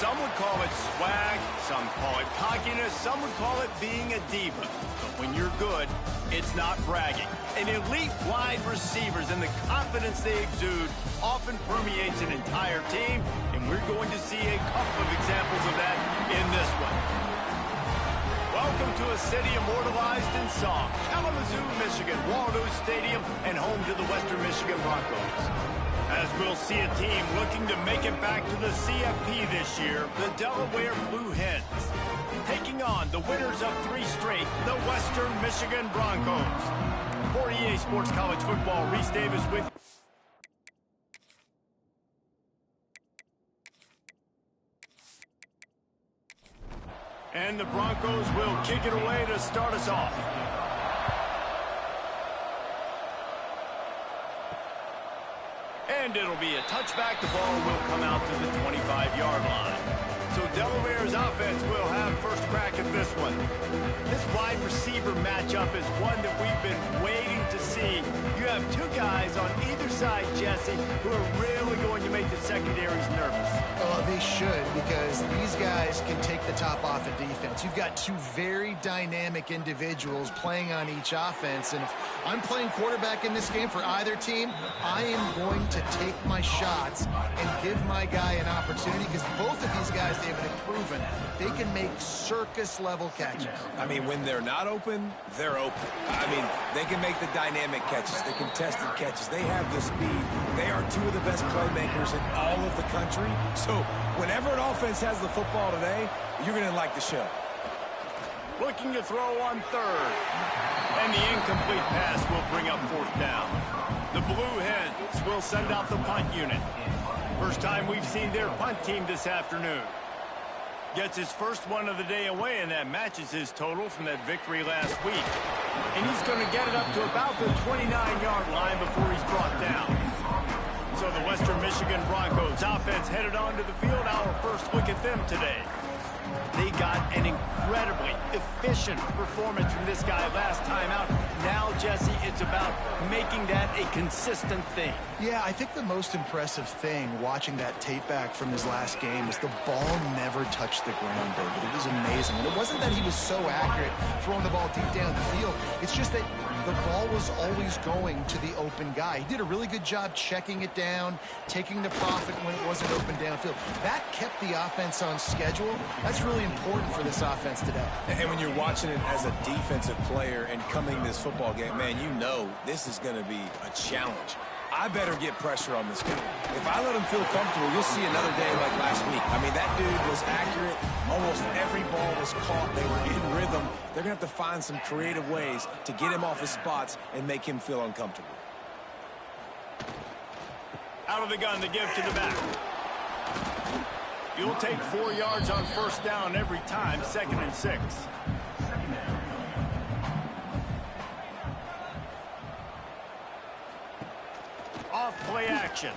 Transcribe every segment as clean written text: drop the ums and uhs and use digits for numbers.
Some would call it swag, some call it cockiness, some would call it being a diva. But when you're good, it's not bragging. An elite wide receivers and the confidence they exude often permeates an entire team, and we're going to see a couple of examples of that in this one. Welcome to a city immortalized in song, Kalamazoo, Michigan, Waldo Stadium, and home to the Western Michigan Broncos. As we'll see a team looking to make it back to the CFP this year, the Delaware Blue Hens, taking on the winners of 3 straight, the Western Michigan Broncos. For EA Sports College Football, Reese Davis with and the Broncos will kick it away to start us off. And it'll be a touchback. The ball will come out to the 25-yard line. So Delaware's offense will have first crack at this one. This wide receiver matchup is one that we've been waiting to see. You have 2 guys on either side, Jesse, who are really going to make the secondaries nervous. Oh, they should, because these guys can take the top off of defense. You've got 2 very dynamic individuals playing on each offense, and if I'm playing quarterback in this game for either team, I am going to take my shots and give my guy an opportunity, because both of these guys, they've been proven they can make circus-level catches. I mean, when they're not open, they're open. I mean, they can make the dynamic catches, the contested catches. They have the speed. They are 2 of the best playmakers in all of the country. So whenever an offense has the football today, you're going to like the show. Looking to throw on 3rd. And the incomplete pass will bring up 4th down. The Blue Hens will send out the punt unit. First time we've seen their punt team this afternoon. Gets his first one of the day away, and that matches his total from that victory last week. And he's going to get it up to about the 29-yard line before he's brought down. So the Western Michigan Broncos offense headed onto the field. Our first look at them today. They got an incredibly efficient performance from this guy last time out. Now, Jesse, it's about making that a consistent thing. Yeah, I think the most impressive thing watching that tape back from his last game is the ball never touched the ground, David. It was amazing. And it wasn't that he was so accurate throwing the ball deep down the field. It's just that the ball was always going to the open guy. He did a really good job checking it down, taking the profit when it wasn't open downfield. That kept the offense on schedule. That's really important for this offense today. And when you're watching it as a defensive player and coming this football game, man, you know this is going to be a challenge. I better get pressure on this guy. If I let him feel comfortable, you'll see another day like last week. I mean, that dude was accurate. Almost every ball was caught. They were in rhythm. They're going to have to find some creative ways to get him off his spots and make him feel uncomfortable. Out of the gun to give to the back. You'll take 4 yards on first down every time, 2nd and 6. Off play action.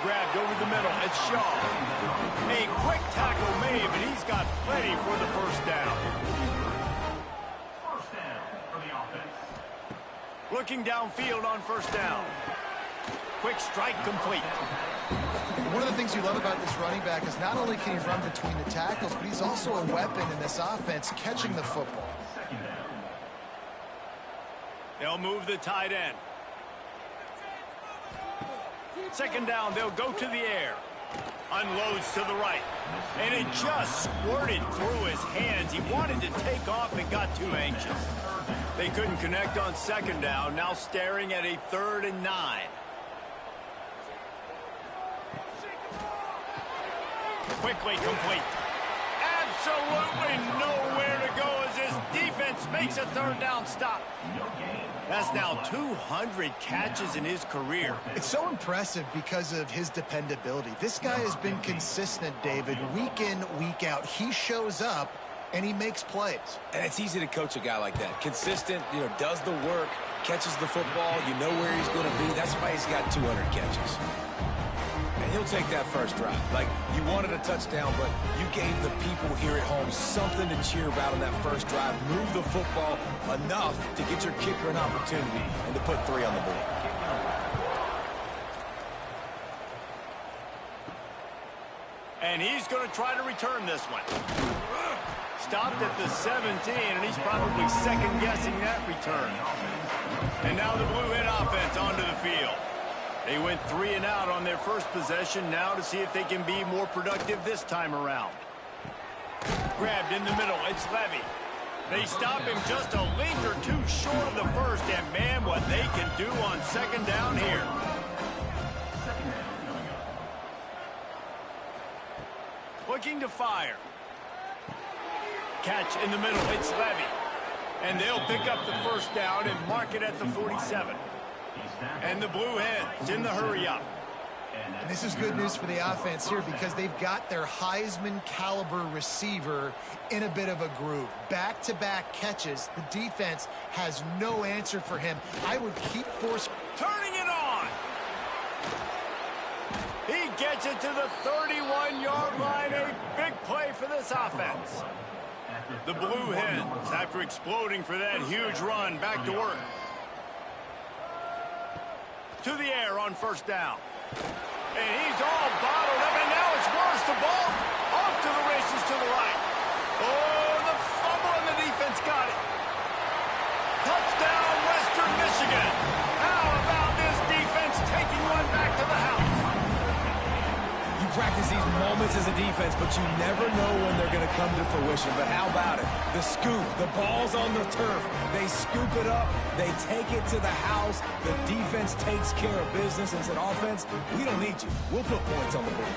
Grabbed over the middle. It's Shaw. A quick tackle made, but he's got plenty for the first down. First down for the offense. Looking downfield on first down. Quick strike complete. One of the things you love about this running back is not only can he run between the tackles, but he's also a weapon in this offense, catching the football. They'll move the tight end. 2nd down, they'll go to the air. Unloads to the right. And it just squirted through his hands. He wanted to take off and got too anxious. They couldn't connect on 2nd down. Now staring at a 3rd and 9. Quickly complete. Absolutely nowhere to go as his defense makes a 3rd down stop. That's now 200 catches in his career. It's so impressive because of his dependability. This guy has been consistent, David, week in, week out. He shows up, and he makes plays. And it's easy to coach a guy like that. Consistent, does the work, catches the football, you know where he's going to be. That's why he's got 200 catches. And he'll take that first drive. Like, you wanted a touchdown, but you gave the people here at home something to cheer about on that first drive. Move the football enough to get your kicker an opportunity and to put 3 on the board. And he's going to try to return this one. Stopped at the 17, and he's probably second-guessing that return. And now the Blue Hen offense onto the field. They went 3 and out on their first possession, now to see if they can be more productive this time around. Grabbed in the middle, it's Levy. They stop him just a length or two short of the first, and man, what they can do on second down here. Looking to fire. Catch in the middle, it's Levy. And they'll pick up the first down and mark it at the 47. And the Blue Hens in the hurry-up. And this is good news for the offense here because they've got their Heisman caliber receiver in a bit of a groove. Back-to-back catches. The defense has no answer for him. I would keep force. Turning it on. He gets it to the 31-yard line. A big play for this offense. The Blue Hens, after exploding for that huge run, back to work. To the air on first down. And he's all bottled up, and now it's worse. The ball off to the races to the right. Oh, the fumble, and the defense got it. Touchdown, Western Michigan. How about this defense taking one back to the house? You practice these moments as a defense, but you never know when they're going to come to fruition. But how about it? The scoop, the ball's on the turf. They scoop it up. They take it to the house. The defense takes care of business and said, offense, we don't need you. We'll put points on the board.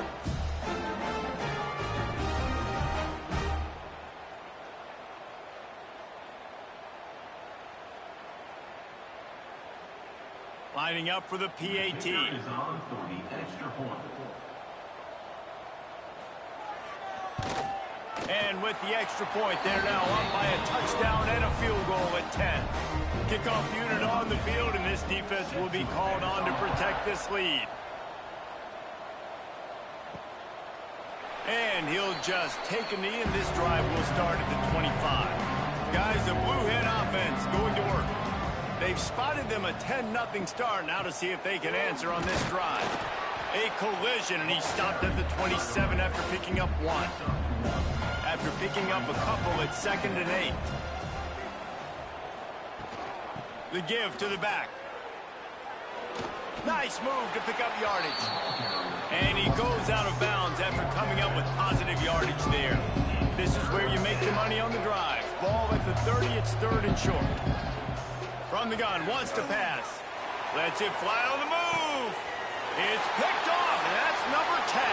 Lining up for the PAT. And with the extra point, they're now up by a touchdown and a field goal at 10. Kickoff unit on the field, and this defense will be called on to protect this lead. And he'll just take a knee, and this drive will start at the 25. Guys, the Blue Hen offense going to work. They've spotted them a 10-0 start, now to see if they can answer on this drive. A collision, and he stopped at the 27 after picking up one. After picking up a couple at 2nd and 8. The give to the back. Nice move to pick up yardage. And he goes out of bounds after coming up with positive yardage there. This is where you make the money on the drive. Ball at the 30, it's 3rd and short. From the gun, wants to pass. Lets it fly on the move. It's picked off, and that's number 10.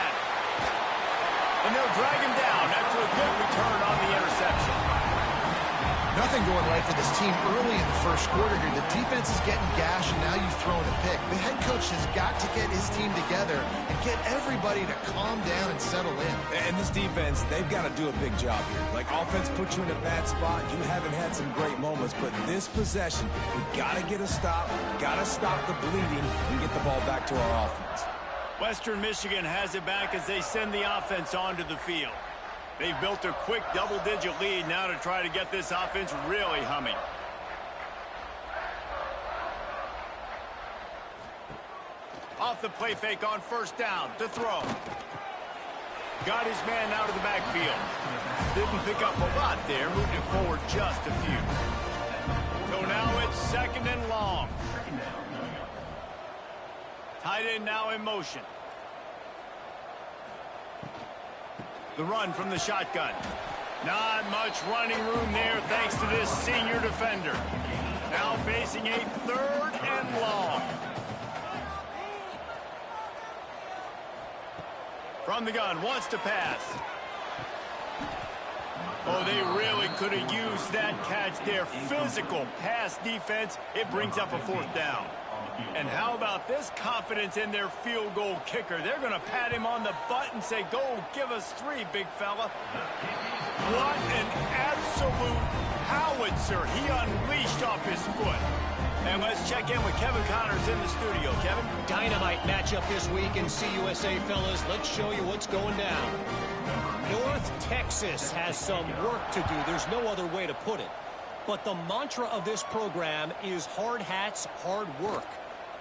And they'll drag him down after a good return on the interception. Nothing going right for this team early in the first quarter here. The defense is getting gashed, and now you've thrown a pick. The head coach has got to get his team together and get everybody to calm down and settle in. And this defense, they've got to do a big job here. Like, offense put you in a bad spot. You haven't had some great moments, but this possession, we got to get a stop, got to stop the bleeding, and get the ball back to our offense. Western Michigan has it back as they send the offense onto the field. They've built a quick double-digit lead now to try to get this offense really humming. Off the play fake on first down to throw. Got his man out of the backfield. Didn't pick up a lot there, moved it forward just a few. So now it's 2nd and long. Tight end now in motion. The run from the shotgun. Not much running room there thanks to this senior defender. Now facing a 3rd and long. From the gun, wants to pass. Oh, they really could have used that catch there. Physical pass defense. It brings up a 4th down. And how about this confidence in their field goal kicker? They're going to pat him on the butt and say, go give us 3, big fella. What an absolute howitzer he unleashed off his foot. And let's check in with Kevin Connors in the studio. Kevin? Dynamite matchup this week in CUSA, fellas. Let's show you what's going down. North Texas has some work to do. There's no other way to put it. But the mantra of this program is hard hats, hard work.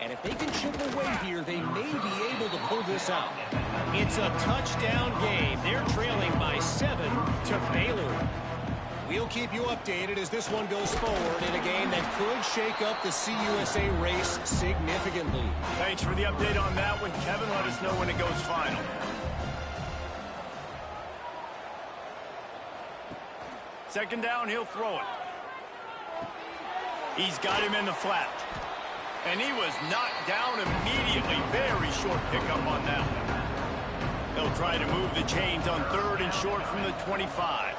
And if they can chip away here, they may be able to pull this out. It's a touchdown game. They're trailing by 7 to Baylor. We'll keep you updated as this one goes forward in a game that could shake up the CUSA race significantly. Thanks for the update on that one, Kevin. Let us know when it goes final. Second down, he'll throw it. He's got him in the flat. And he was knocked down immediately. Very short pickup on that one. They'll try to move the chains on 3rd and short from the 25.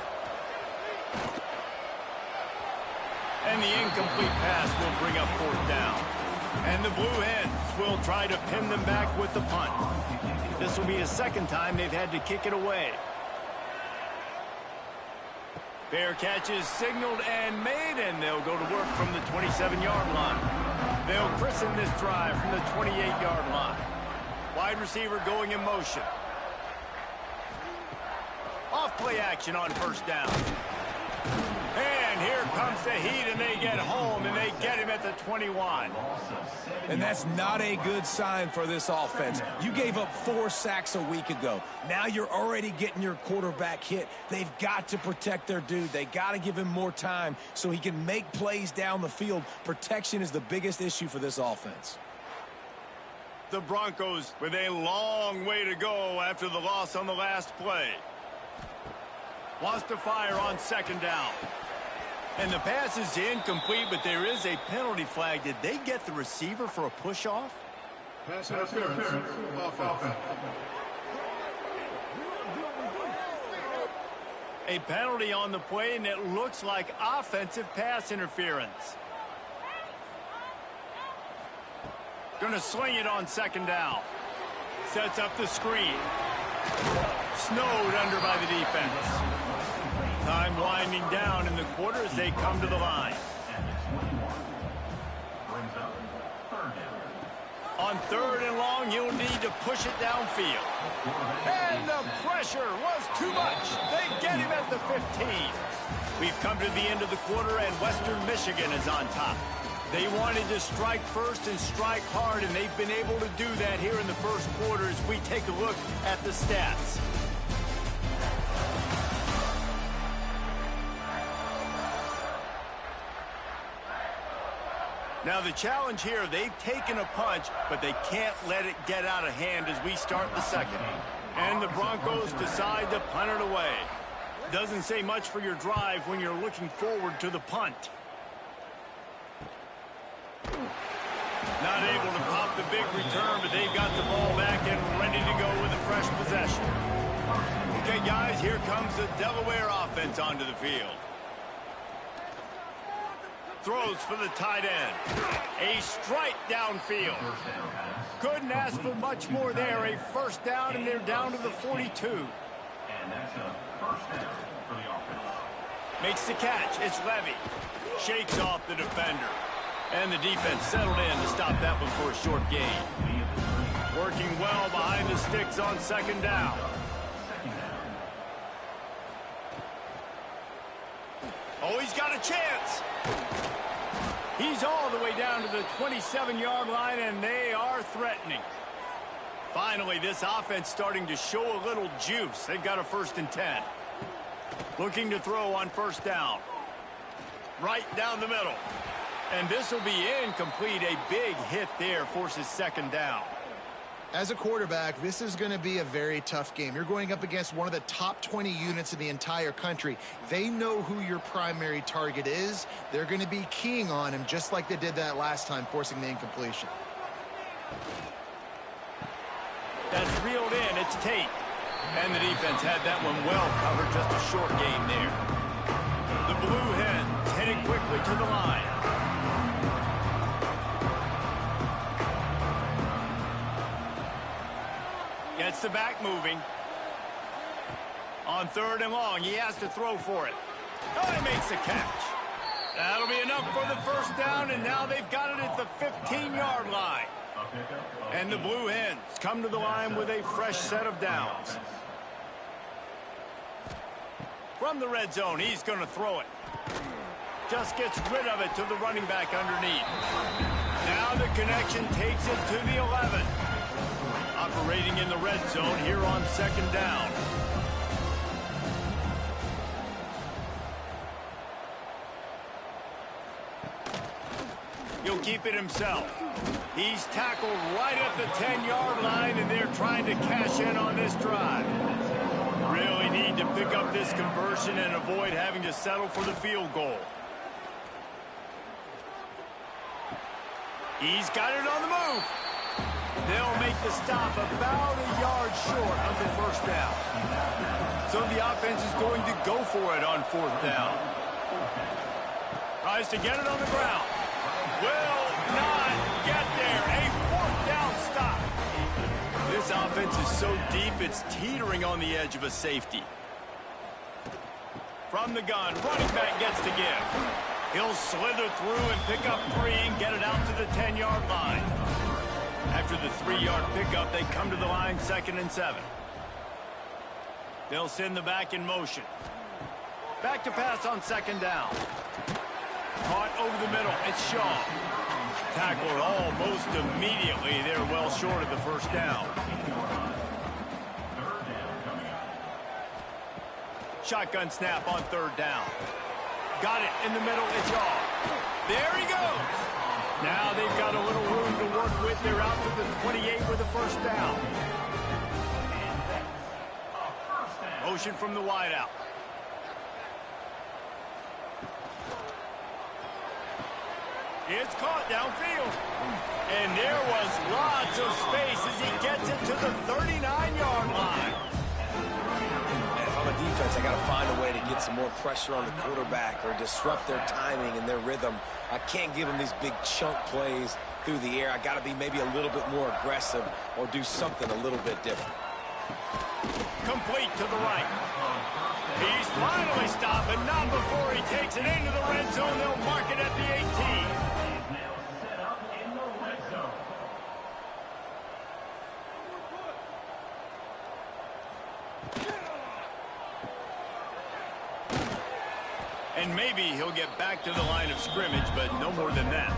And the incomplete pass will bring up 4th down. And the Blue Hens will try to pin them back with the punt. This will be the 2nd time they've had to kick it away. Fair catch is signaled and made, and they'll go to work from the 27-yard line. They'll christen this drive from the 28-yard line. Wide receiver going in motion. Off play action on 1st down. And here comes the heat, and they get home, and they get him at the 21. And that's not a good sign for this offense. You gave up 4 sacks a week ago. Now you're already getting your quarterback hit. They've got to protect their dude. They got to give him more time so he can make plays down the field. Protection is the biggest issue for this offense. The Broncos with a long way to go after the loss on the last play. Wants to fire on 2nd down. And the pass is incomplete, but there is a penalty flag. Did they get the receiver for a push-off? Pass interference. Offense. A penalty on the play, and it looks like offensive pass interference. Gonna sling it on 2nd down. Sets up the screen. Snowed under by the defense. Time winding down in the quarter as they come to the line. On 3rd and long, you'll need to push it downfield. And the pressure was too much. They get him at the 15. We've come to the end of the quarter, and Western Michigan is on top. They wanted to strike first and strike hard, and they've been able to do that here in the 1st quarter as we take a look at the stats. Now the challenge here, they've taken a punch, but they can't let it get out of hand as we start the 2nd. And the Broncos decide to punt it away. Doesn't say much for your drive when you're looking forward to the punt. Not able to pop the big return, but they've got the ball back and ready to go with a fresh possession. Okay, guys, here comes the Delaware offense onto the field. Throws for the tight end. A strike downfield. Couldn't ask for much more there. A 1st down, and they're down to the 42. And that's a 1st down for the offense. Makes the catch. It's Levy. Shakes off the defender. And the defense settled in to stop that one for a short gain. Working well behind the sticks on 2nd down. Oh, he's got a chance. He's all the way down to the 27-yard line, and they are threatening. Finally, this offense starting to show a little juice. They've got a 1st and 10. Looking to throw on 1st down. Right down the middle. And this will be incomplete. A big hit there forces 2nd down. As a quarterback, this is going to be a very tough game. You're going up against one of the top 20 units in the entire country. They know who your primary target is. They're going to be keying on him just like they did that last time, forcing the incompletion. That's reeled in. It's Tate. And the defense had that one well covered. Just a short gain there. The Blue Hens heading quickly to the line. Gets the back moving. On 3rd and long, he has to throw for it. Oh, he makes the catch. That'll be enough for the 1st down, and now they've got it at the 15-yard line. And the Blue Hens come to the line with a fresh set of downs. From the red zone, he's going to throw it. Just gets rid of it to the running back underneath. Now the connection takes it to the 11. Operating in the red zone here on second down. He'll keep it himself. He's tackled right at the 10-yard line, and they're trying to cash in on this drive. Really need to pick up this conversion and avoid having to settle for the field goal. He's got it on the move. They'll make the stop about a yard short of the first down. So the offense is going to go for it on fourth down. Tries to get it on the ground. Will not get there. A fourth down stop. This offense is so deep, it's teetering on the edge of a safety. From the gun, running back gets to give. He'll slither through and pick up 3 and get it out to the 10-yard line. After the 3-yard pickup, they come to the line 2nd and 7. They'll send the back in motion. Back to pass on 2nd down. Caught over the middle. It's Shaw. Tackled almost immediately. They're well short of the first down. Shotgun snap on 3rd down. Got it in the middle. It's Shaw. There he goes. Now they've got a little room to work with. They're out to the 28 with a first down. Motion from the wideout. It's caught downfield. And there was lots of space as he gets it to the 39-yard line. And if I'm a defense, I got to find a way to get some more pressure on the quarterback or disrupt their timing and their rhythm. I can't give them these big chunk plays through the air. I got to be maybe a little bit more aggressive or do something a little bit different. Complete to the right. He's finally stopped, but not before he takes it into the red zone. They'll mark it at the 18. And maybe he'll get back to the line of scrimmage, but no more than that.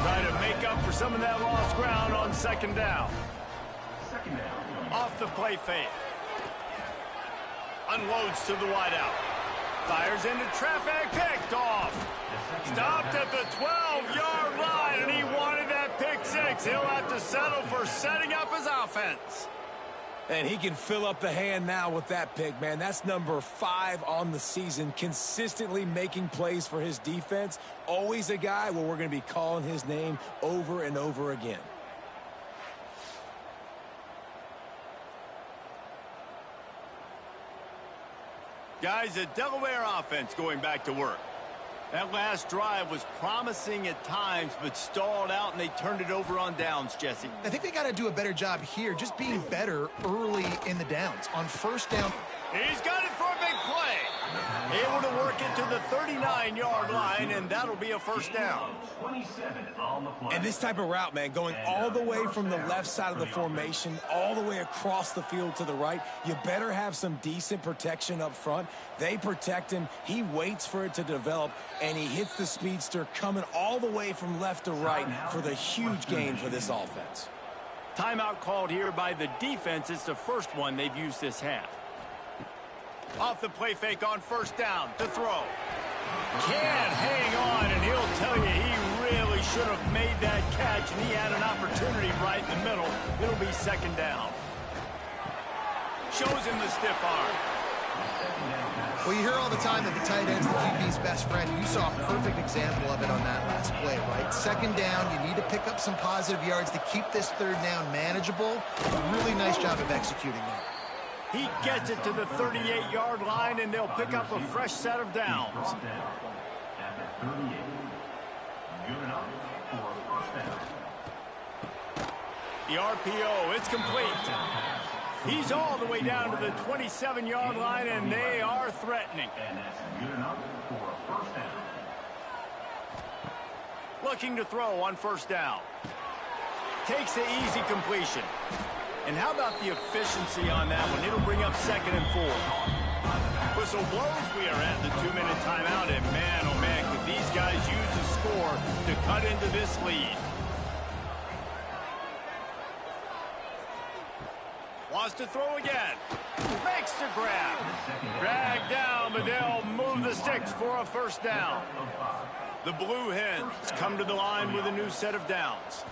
Try to make up for some of that lost ground on 2nd down. Off the play fake. Unloads to the wideout. Fires into traffic, picked off. Stopped at the 12-yard line, and he wanted that pick 6. He'll have to settle for setting up his offense. And he can fill up the hand now with that pick, man. That's number 5 on the season, consistently making plays for his defense. Always a guy where we're going to be calling his name over and over again. Guys, the Delaware offense going back to work. That last drive was promising at times, but stalled out, and they turned it over on downs, Jesse. I think they got to do a better job here, just being better early in the downs. On first down. He's got it for a big play. Able to work it to the 39-yard line, and that'll be a first down. And this type of route, man, going all the way from the left side of the formation, all the way across the field to the right, you better have some decent protection up front. They protect him. He waits for it to develop, and he hits the speedster coming all the way from left to right for the huge gain for this offense. Timeout called here by the defense. It's the first one they've used this half. Off the play fake on first down to throw. Can't hang on, and he'll tell you he really should have made that catch, and he had an opportunity right in the middle. It'll be 2nd down. Shows him the stiff arm. Well, you hear all the time that the tight end's the QB's best friend. You saw a perfect example of it on that last play, right? 2nd down, you need to pick up some positive yards to keep this 3rd down manageable. Really nice job of executing that. He gets it to the 38-yard line, and they'll pick up a fresh set of downs. The RPO, it's complete. He's all the way down to the 27-yard line, and they are threatening. Looking to throw on first down. Takes the easy completion. And how about the efficiency on that one? It'll bring up 2nd and 4. Whistle blows. We are at the 2-minute timeout, and man, oh man, could these guys use a score to cut into this lead. Wants to throw again. Makes the grab. Drag down, but they'll move the sticks for a first down. The Blue Hens come to the line with a new set of downs.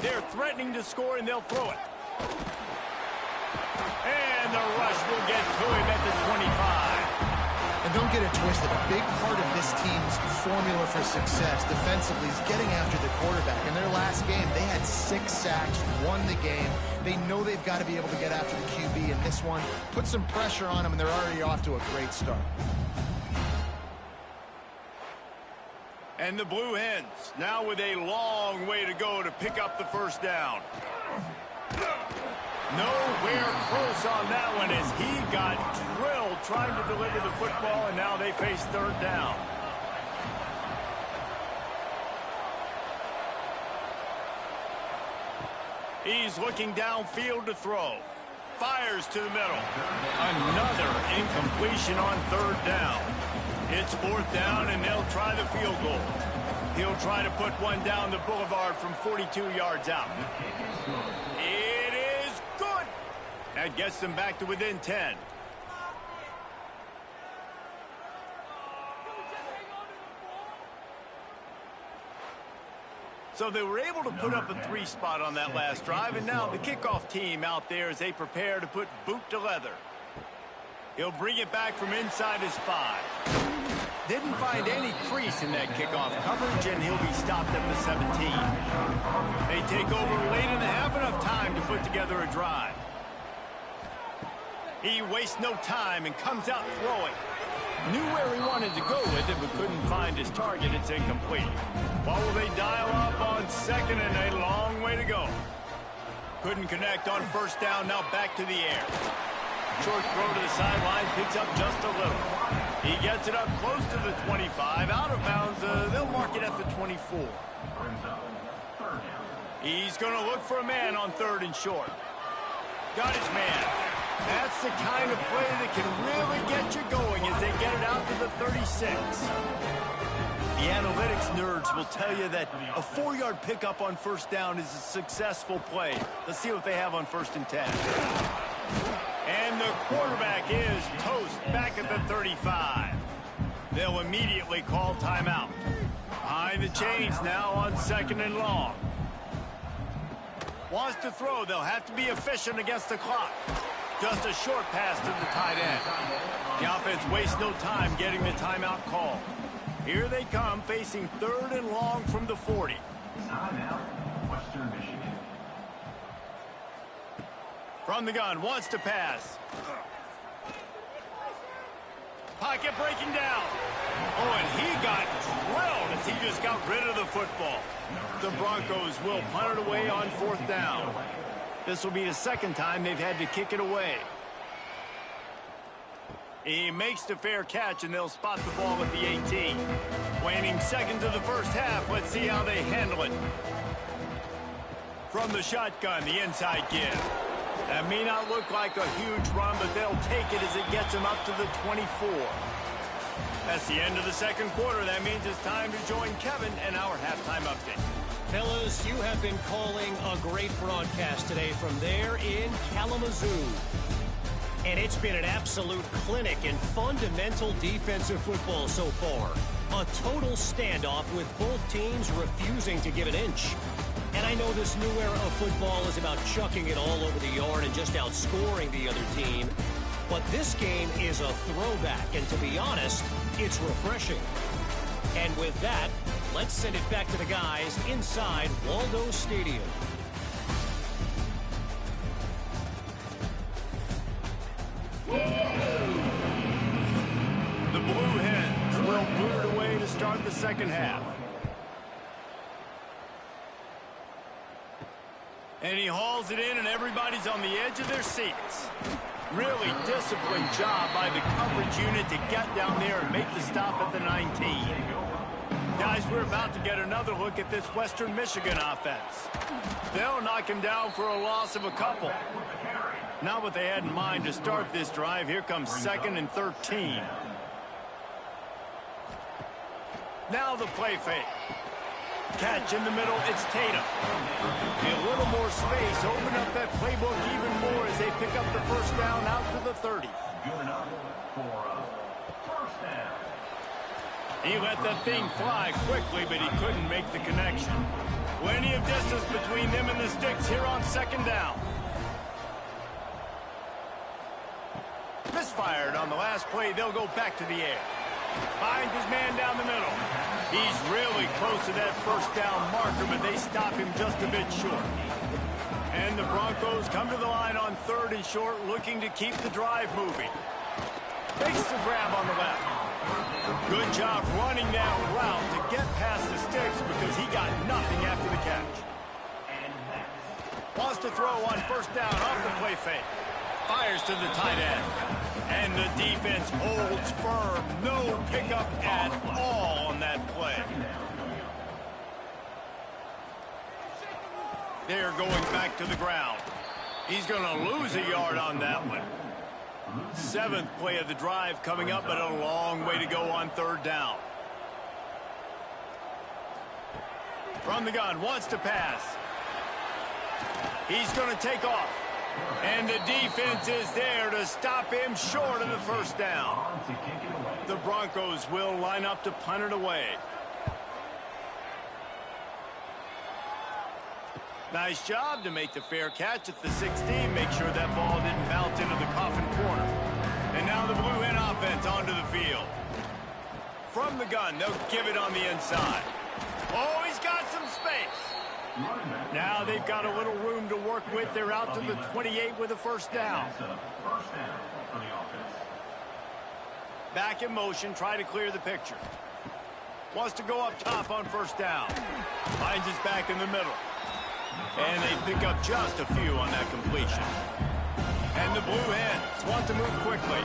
They're threatening to score, and they'll throw it. And the rush will get to him at the 25. And don't get it twisted. A big part of this team's formula for success defensively is getting after the quarterback. In their last game, they had 6 sacks, won the game. They know they've got to be able to get after the QB, and this one put some pressure on them, and they're already off to a great start. And the Blue Hens now with a long way to go to pick up the first down. Nowhere close on that one as he got drilled trying to deliver the football, and now they face third down. He's looking downfield to throw. Fires to the middle. Another incompletion on third down. It's fourth down, and they'll try the field goal. He'll try to put one down the boulevard from 42 yards out. It is good. That gets them back to within 10. So they were able to put up a 3 spot on that last drive, and now the kickoff team out there as they prepare to put boot to leather. He'll bring it back from inside his 5. Didn't find any crease in that kickoff coverage, and he'll be stopped at the 17. They take over late in the half, enough time to put together a drive. He wastes no time and comes out throwing. Knew where he wanted to go with it, but couldn't find his target. It's incomplete. What will they dial up on second, and a long way to go. Couldn't connect on first down, now back to the air. Short throw to the sideline, picks up just a little. He gets it up close to the 25, out of bounds. They'll mark it at the 24. He's going to look for a man on third and short. Got his man. That's the kind of play that can really get you going as they get it out to the 36. The analytics nerds will tell you that a 4-yard pickup on first down is a successful play. Let's see what they have on first and 10. And the quarterback is toast back at the 35. They'll immediately call timeout. Behind the chains now on second and long. Wants to throw. They'll have to be efficient against the clock. Just a short pass to the tight end. The offense wastes no time getting the timeout call. Here they come, facing third and long from the 40. Timeout, Western Michigan. From the gun, wants to pass. Pocket breaking down. Oh, and he got drilled as he just got rid of the football. The Broncos will punt it away on fourth down. This will be the second time they've had to kick it away. He makes the fair catch, and they'll spot the ball at the 18. Waning seconds of the first half. Let's see how they handle it. From the shotgun, the inside give. That may not look like a huge run, but they'll take it as it gets them up to the 24. That's the end of the second quarter. That means it's time to join Kevin and our halftime update. Fellas, you have been calling a great broadcast today from there in Kalamazoo. And it's been an absolute clinic in fundamental defensive football so far. A total standoff with both teams refusing to give an inch. And I know this new era of football is about chucking it all over the yard and just outscoring the other team. But this game is a throwback, and to be honest, it's refreshing. And with that, let's send it back to the guys inside Waldo Stadium. The Blue Hens will boot it away to start the second half. And he hauls it in, and everybody's on the edge of their seats. Really disciplined job by the coverage unit to get down there and make the stop at the 19. Guys, we're about to get another look at this Western Michigan offense. They'll knock him down for a loss of a couple. Not what they had in mind to start this drive. Here comes second and 13. Now the play fake. Catch in the middle, it's Tatum. A little more space, open up that playbook even more as they pick up the first down out to the 30. Good enough for a first down. He let that thing fly quickly, but he couldn't make the connection. Plenty of distance between them and the sticks here on second down. Misfired on the last play. They'll go back to the air. Finds his man down the middle. He's really close to that first down marker, but they stop him just a bit short. And the Broncos come to the line on 3rd and short, looking to keep the drive moving. Makes the grab on the left. Good job running that route to get past the sticks because he got nothing after the catch. Wants to throw on first down off the play fake. Fires to the tight end. And the defense holds firm. No pickup at all on that play. They're going back to the ground. He's going to lose a yard on that one. 7th play of the drive coming up, but a long way to go on 3rd down. From the gun, wants to pass. He's going to take off. And the defense is there to stop him short of the first down. The Broncos will line up to punt it away. Nice job to make the fair catch at the 16. Make sure that ball didn't bounce into the coffin corner. And now the Blue Hen offense onto the field. From the gun, they'll give it on the inside. Oh, he's got some space. Now they've got a little room to work with. They're out to the 28 with a first down. Back in motion, try to clear the picture. Wants to go up top on first down. Finds his back in the middle. And they pick up just a few on that completion. And the Blue Hens want to move quickly.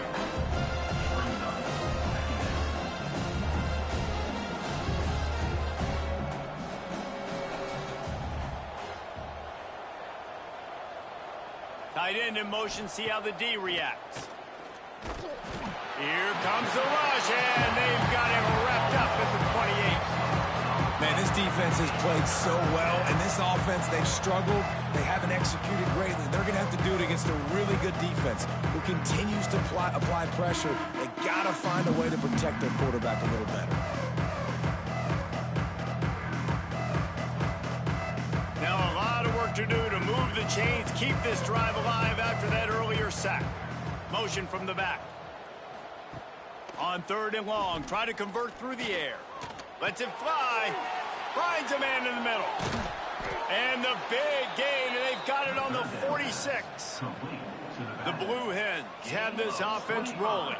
Tight end in motion, see how the D reacts. Here comes the rush, and they've got him wrapped up at the 28. Man, this defense has played so well, and this offense, they've struggled. They haven't executed greatly. They're going to have to do it against a really good defense who continues to apply pressure. They got to find a way to protect their quarterback a little better. Now a lot of work to do to move the chains, keep this drive alive after that earlier sack. Motion from the back. On 3rd and long, try to convert through the air. Lets it fly. Finds a man in the middle. And the big gain, and they've got it on the 46. The Blue Hens have this offense rolling.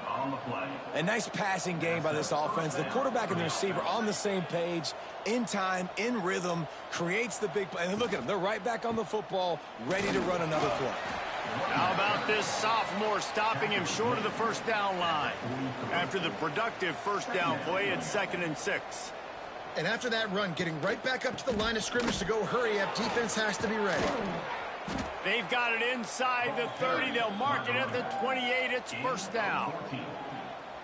A nice passing game by this offense. The quarterback and the receiver on the same page, in time, in rhythm, creates the big play. And look at them. They're right back on the football, ready to run another play. How about this sophomore stopping him short of the first down line? After the productive first down play, it's 2nd and 6. And after that run, getting right back up to the line of scrimmage to go hurry up, defense has to be ready. They've got it inside the 30. They'll mark it at the 28. It's first down.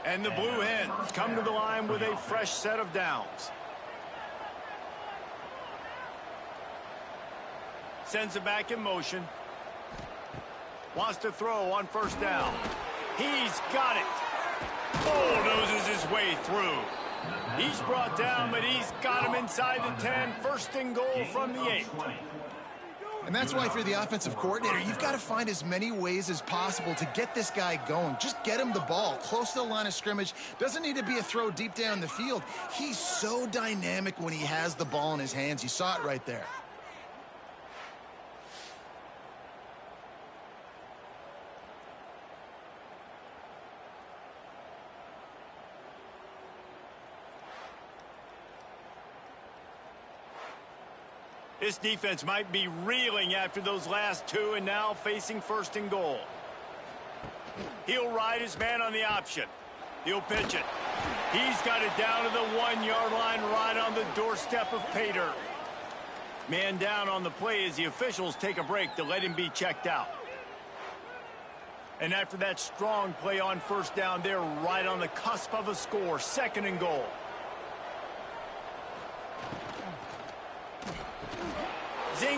And the Blue Hens come to the line with a fresh set of downs. Sends it back in motion. Wants to throw on first down. He's got it. Bulldozes his way through. He's brought down, but he's got him inside the 10. 1st and goal from the 8. And that's why if you're the offensive coordinator, you've got to find as many ways as possible to get this guy going. Just get him the ball close to the line of scrimmage. Doesn't need to be a throw deep down the field. He's so dynamic when he has the ball in his hands. You saw it right there. This defense might be reeling after those last 2 and now facing 1st and goal. He'll ride his man on the option. He'll pitch it. He's got it down to the 1-yard line right on the doorstep of pay dirt. Man down on the play as the officials take a break to let him be checked out. And after that strong play on first down, they're right on the cusp of a score. 2nd and goal.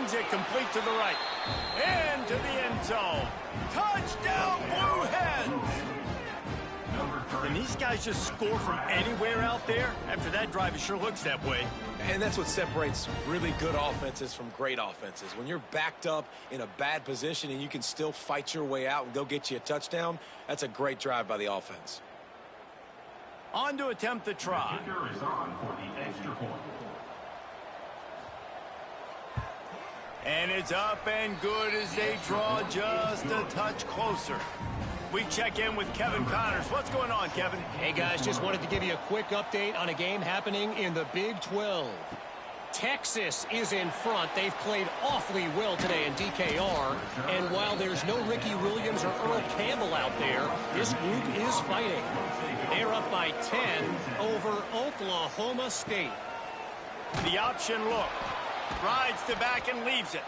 Slings it complete to the right. Into the end zone. Touchdown, Blue Hens! Can these guys just score from anywhere out there? After that drive, it sure looks that way. And that's what separates really good offenses from great offenses. When you're backed up in a bad position and you can still fight your way out and go get you a touchdown, that's a great drive by the offense. On to attempt the try. The kicker is on for the extra point. And it's up and good as they draw just a touch closer. We check in with Kevin Connors. What's going on, Kevin? Hey, guys, just wanted to give you a quick update on a game happening in the Big 12. Texas is in front. They've played awfully well today in DKR. And while there's no Ricky Williams or Earl Campbell out there, this group is fighting. They're up by 10 over Oklahoma State. The option look. Rides to back and leaves it.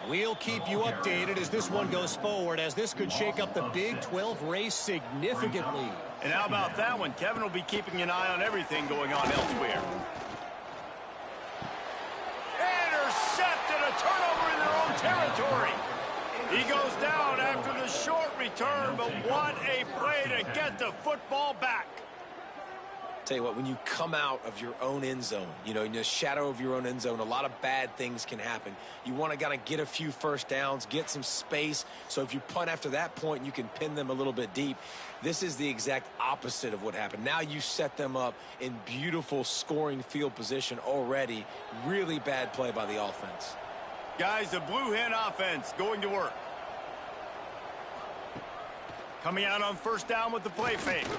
We'll keep you updated as this one goes forward, as this could shake up the Big 12 race significantly. And how about that one? Kevin will be keeping an eye on everything going on elsewhere. Intercepted, a turnover in their own territory. He goes down after the short return, but what a play to get the football back. Tell you what, when you come out of your own end zone, you know, in the shadow of your own end zone, a lot of bad things can happen. You want to kind of get a few first downs, get some space, so if you punt after that point, you can pin them a little bit deep. This is the exact opposite of what happened. Now you set them up in beautiful scoring field position already. Really bad play by the offense. Guys, the Blue Hen offense going to work. Coming out on first down with the play fake.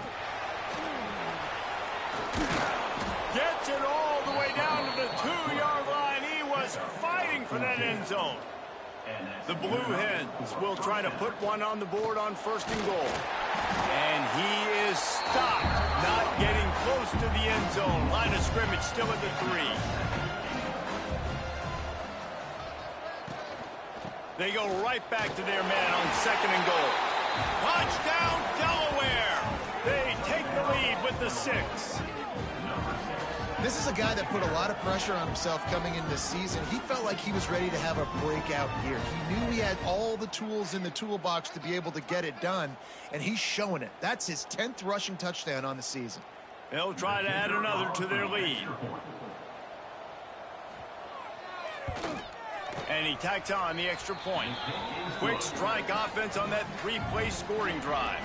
Gets it all the way down to the 2-yard line. He was fighting for that end zone. The Blue Hens will try to put one on the board on first and goal. And he is stopped, not getting close to the end zone. Line of scrimmage still at the 3. They go right back to their man on second and goal. Touchdown, Delaware! They take the lead with the 6. This is a guy that put a lot of pressure on himself coming into this season. He felt like he was ready to have a breakout year. He knew he had all the tools in the toolbox to be able to get it done, and he's showing it. That's his 10th rushing touchdown on the season. They'll try to add another to their lead. And he tacks on the extra point. Quick strike offense on that 3-play scoring drive.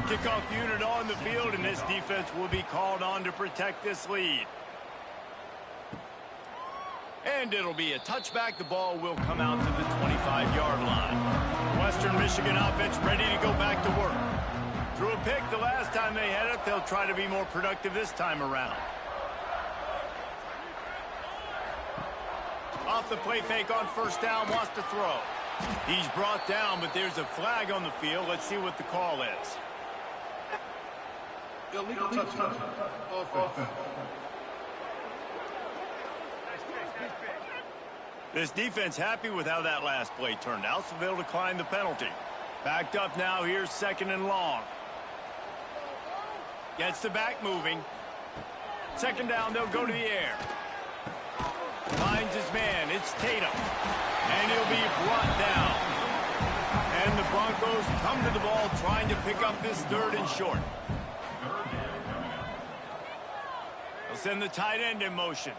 Kickoff unit on the field, and this defense will be called on to protect this lead. And it'll be a touchback. The ball will come out to the 25-yard line. Western Michigan offense ready to go back to work. Threw a pick the last time they had it. They'll try to be more productive this time around. Off the play fake on first down, wants to throw. He's brought down, but there's a flag on the field. Let's see what the call is. Illegal touchdown. Offense. This defense happy with how that last play turned out, so they'll decline the penalty. Backed up now, here's second and long. Gets the back moving. Second down, they'll go to the air. Finds his man, it's Tatum. And he'll be brought down. And the Broncos come to the ball trying to pick up this third and short. They'll send the tight end in motion.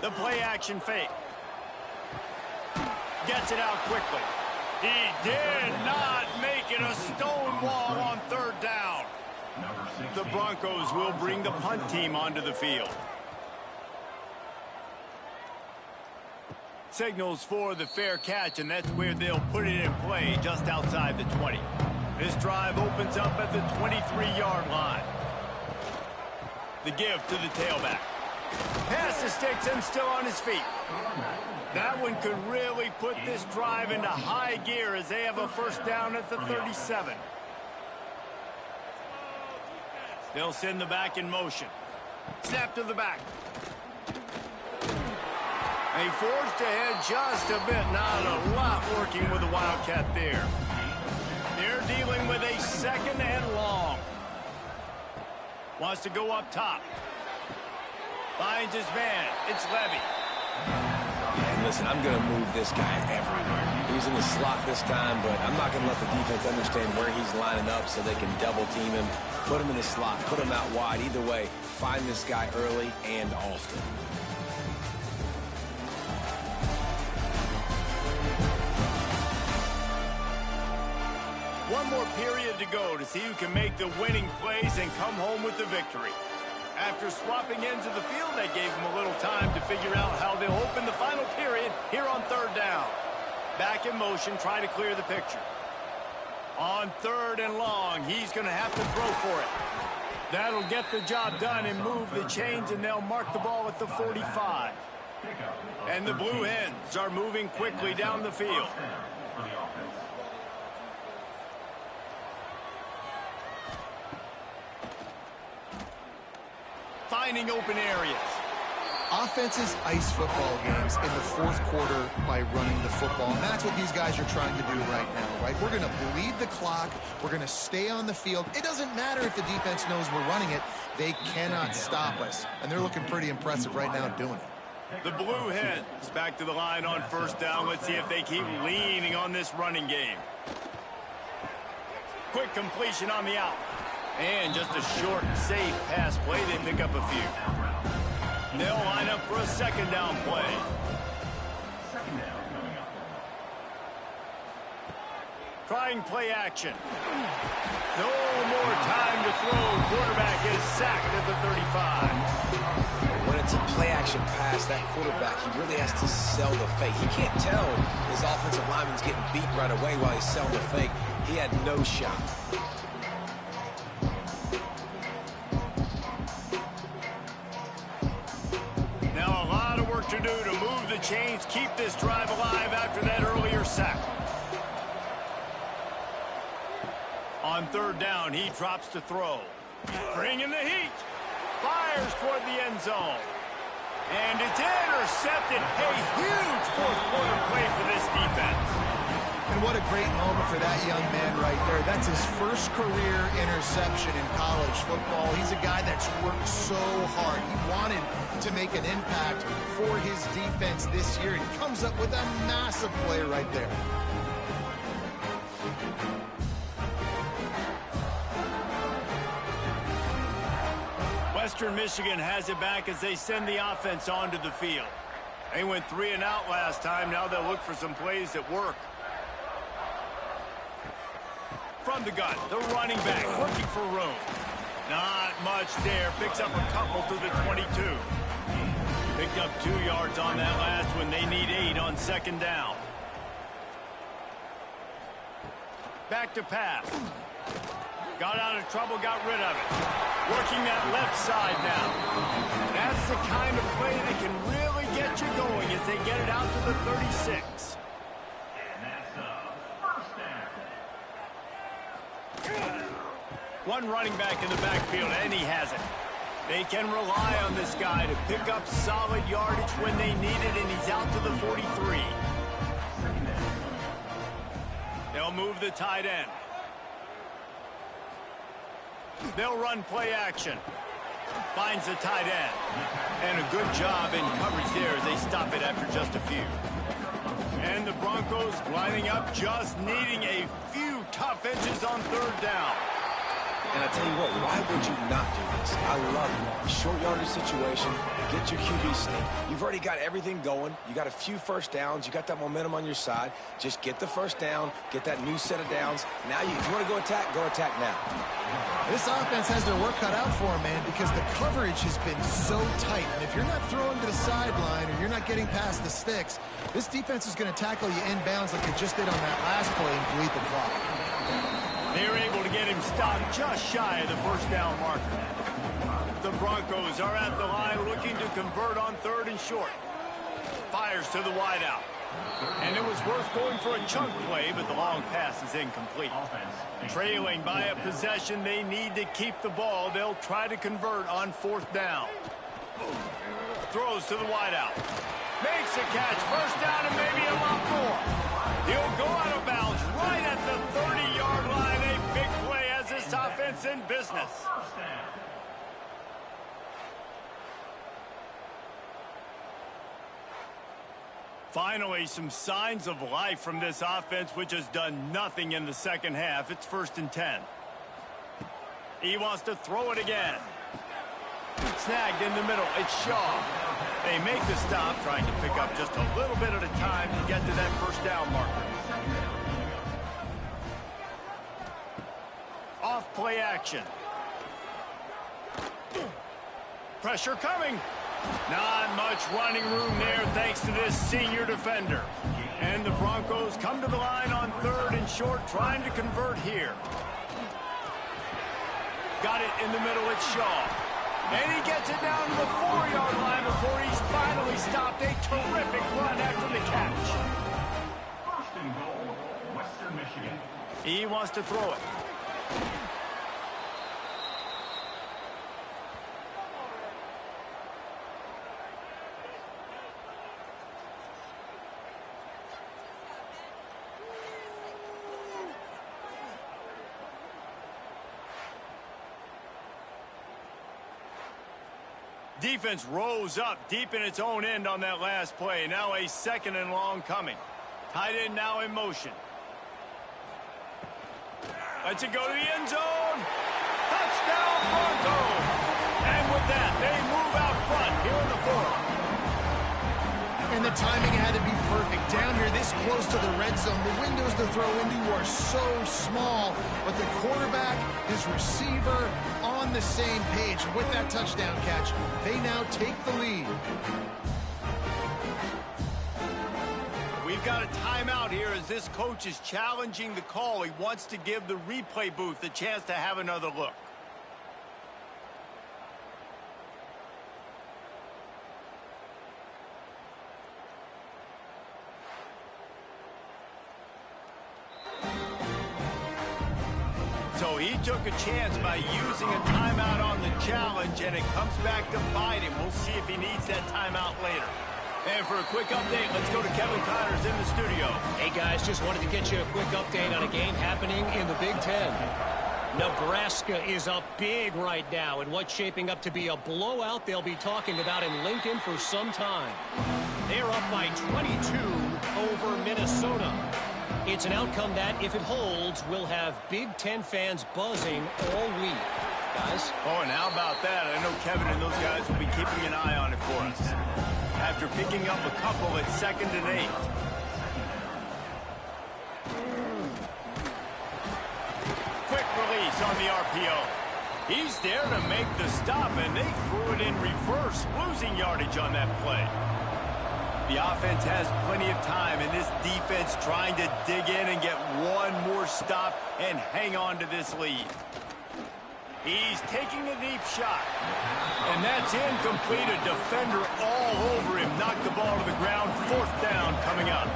The play action fake. Gets it out quickly. He did not make it a stone wall on third down. The Broncos will bring the punt team onto the field. Signals for the fair catch, and that's where they'll put it in play just outside the 20. This drive opens up at the 23-yard line. The give to the tailback. Pass to sticks and still on his feet. That one could really put this drive into high gear as they have a first down at the 37. They'll send the back in motion. Snap to the back. They forged ahead just a bit. Not a lot working with the Wildcat there. They're dealing with a second and long. Wants to go up top. Finds his man. It's Levy. Yeah, and listen, I'm going to move this guy everywhere. He's in the slot this time, but I'm not going to let the defense understand where he's lining up so they can double team him, put him in the slot, put him out wide. Either way, find this guy early and often. One more period to go to see who can make the winning plays and come home with the victory. After swapping ends of the field, that gave them a little time to figure out how they'll open the final period here on third down. Back in motion, try to clear the picture. On third and long, he's going to have to throw for it. That'll get the job done and move the chains, and they'll mark the ball at the 45. And the Blue Hens are moving quickly down the field. Finding open areas. Offenses ice football games in the fourth quarter by running the football. And that's what these guys are trying to do right now, right? We're going to bleed the clock. We're going to stay on the field. It doesn't matter if the defense knows we're running it. They cannot stop us. And they're looking pretty impressive right now doing it. The Blue Hens back to the line on first down. Let's see if they keep leaning on this running game. Quick completion on the out. And just a short, safe pass play. They pick up a few. They'll line up for a second down play. Trying play action. No more time to throw. Quarterback is sacked at the 35. When it's a play-action pass, that quarterback, he really has to sell the fake. He can't tell his offensive lineman's getting beat right away while he's selling the fake. He had no shot. Now a lot of work to do to move the chains, keep this drive alive after that earlier sack. On third down, he drops to throw. Bringing the heat. Fires toward the end zone. And it's intercepted. A huge fourth quarter play for this defense. And what a great moment for that young man right there. That's his first career interception in college football. He's a guy that's worked so hard. He wanted to make an impact for his defense this year. And he comes up with a massive play right there. Western Michigan has it back as they send the offense onto the field. They went 3 and out last time. Now they'll look for some plays that work. From the gun, the running back working for room. Not much there. Picks up a couple to the 22. Picked up 2 yards on that last one. They need 8 on second down. Back to pass. Got out of trouble, got rid of it. Working that left side now. That's the kind of play that can really get you going as they get it out to the 36. One running back in the backfield, and he has it. They can rely on this guy to pick up solid yardage when they need it, and he's out to the 43. They'll move the tight end. They'll run play action. Finds the tight end. And a good job in coverage there as they stop it after just a few. And the Broncos lining up, just needing a few tough edges on third down. And I tell you what, why would you not do this? I love it. Short yardage situation, get your QB sneak. You've already got everything going. You got a few first downs. You got that momentum on your side. Just get the first down, get that new set of downs. Now, if you want to go attack now. This offense has their work cut out for them, man, because the coverage has been so tight. And if you're not throwing to the sideline or you're not getting past the sticks, this defense is going to tackle you inbounds like they just did on that last play and bleed the clock. They're able to get him stopped just shy of the first down marker. The Broncos are at the line looking to convert on third and short. Fires to the wideout. And it was worth going for a chunk play, but the long pass is incomplete. Trailing by a possession, they need to keep the ball. They'll try to convert on fourth down. Throws to the wideout. Makes a catch. First down and maybe a lot more. He'll go out of bounds right at the 30-yard line. A big play as this offense in business. Finally, some signs of life from this offense, which has done nothing in the second half. It's 1st and 10. He wants to throw it again. Snagged in the middle. It's Shaw. They make the stop, trying to pick up just a little bit at a time to get to that first down marker. Off play action. Pressure coming. Not much running room there thanks to this senior defender. And the Broncos come to the line on 3rd and short, trying to convert here. Got it in the middle, it's Shaw. And he gets it down to the 4-yard line before he's finally stopped. A terrific run after the catch. 1st and goal, Western Michigan. He wants to throw it. Defense rose up deep in its own end on that last play. Now a 2nd and long coming. Tight end now in motion. Lets it go to the end zone. Touchdown Broncos. And with that, they move out front here in the 4th. And the timing had to be perfect. Down here this close to the red zone, the windows to throw into are so small, but the quarterback, his receiver, on the same page. With that touchdown catch, they now take the lead. We've got a timeout here as this coach is challenging the call. He wants to give the replay booth a chance to have another look. So he took a chance by using a timeout on the challenge, and it comes back to bite him. We'll see if he needs that timeout later. And for a quick update, let's go to Kevin Connors in the studio. Hey, guys, just wanted to get you a quick update on a game happening in the Big Ten. Nebraska is up big right now in what's shaping up to be a blowout they'll be talking about in Lincoln for some time. They're up by 22 over Minnesota. It's an outcome that, if it holds, will have Big Ten fans buzzing all week. Guys? Oh, and how about that? I know Kevin and those guys will be keeping an eye on it for us. After picking up a couple at 2nd and 8. Quick release on the RPO. He's there to make the stop, and they threw it in reverse, losing yardage on that play. The offense has plenty of time, and this defense trying to dig in and get one more stop and hang on to this lead. He's taking a deep shot. And that's incomplete. A defender all over him. Knocked the ball to the ground. 4th down coming up.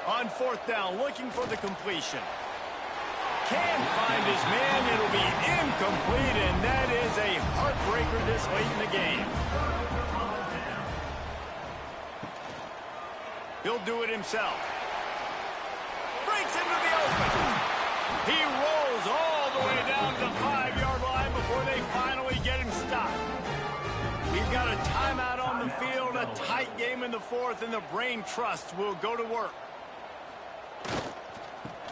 On 4th down, looking for the completion. Can find his man. It'll be incomplete, and that is a heartbreaker this late in the game. He'll do it himself. Breaks into the open. He rolls all the way down to the 5-yard line before they finally get him stopped. We've got a timeout on the field, a tight game in the 4th, and the Brain Trust will go to work.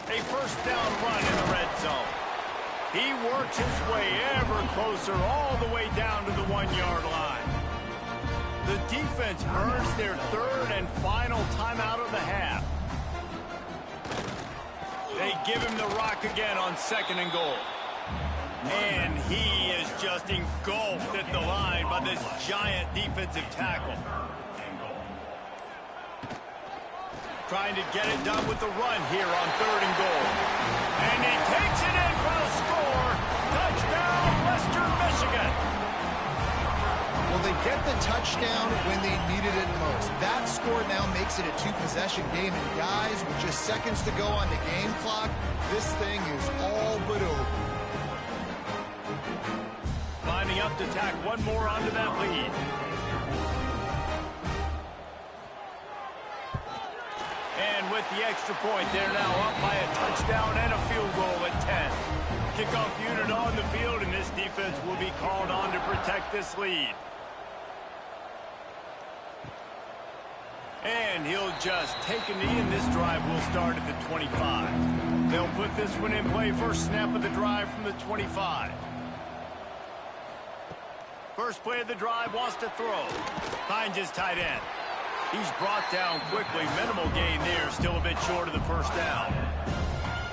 A 1st down run in the red zone. He works his way ever closer all the way down to the 1-yard line. The defense earns their 3rd and final timeout of the half. They give him the rock again on 2nd and goal. And he is just engulfed at the line by this giant defensive tackle. Trying to get it done with the run here on 3rd and goal. And he takes it in for the score. Touchdown, Western Michigan. Well, they get the touchdown when they needed it most. That score now makes it a 2-possession game. And guys, with just seconds to go on the game clock, this thing is all but over. Lining up to tack one more onto that lead. And with the extra point, they're now up by a touchdown and a field goal at 10. Kickoff unit on on the field, and this defense will be called on to protect this lead. And he'll just take a knee, and this drive will start at the 25. They'll put this one in play. First snap of the drive from the 25. First play of the drive, wants to throw. Finds his tight end. He's brought down quickly. Minimal gain there, still a bit short of the first down.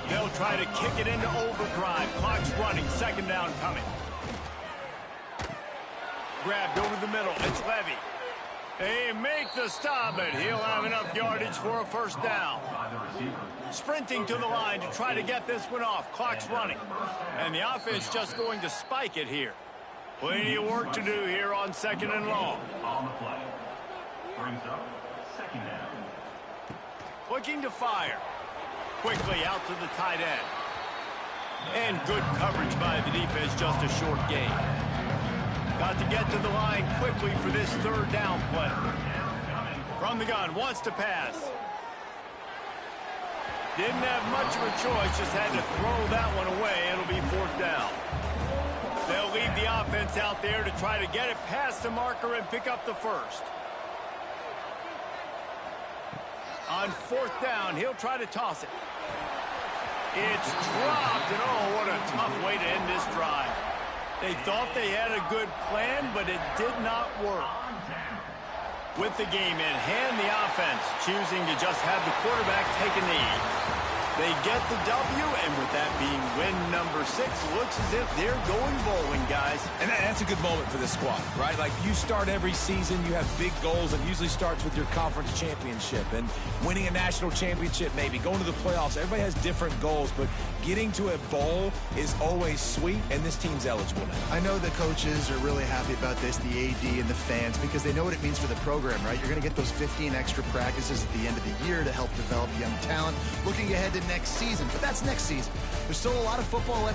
They'll try to kick it into overdrive. Clock's running, second down coming. Grabbed over the middle, it's Levy. They make the stop, but he'll have enough yardage for a first down. Sprinting to the line to try to get this one off. Clock's running. And the offense just going to spike it here. Plenty of work to do here on second and long. On the play. Brings up second down. Looking to fire. Quickly out to the tight end. And good coverage by the defense, just a short gain. Got to get to the line quickly for this third down play. From the gun, wants to pass. Didn't have much of a choice, just had to throw that one away. It'll be fourth down. They'll leave the offense out there to try to get it past the marker and pick up the first. On fourth down, he'll try to toss it. It's dropped, and oh, what a tough way to end this drive. They thought they had a good plan, but it did not work. With the game in hand, the offense choosing to just have the quarterback take a knee. They get the W, and with that being win number 6, looks as if they're going bowling, guys. And that's a good moment for this squad, right? Like, you start every season, you have big goals, and usually starts with your conference championship and winning a national championship, maybe going to the playoffs. Everybody has different goals, but getting to a bowl is always sweet, and this team's eligible now. I know the coaches are really happy about this, the AD and the fans, because they know what it means for the program, right? You're going to get those 15 extra practices at the end of the year to help develop young talent. Looking ahead to next season, but that's next season. There's still a lot of football left to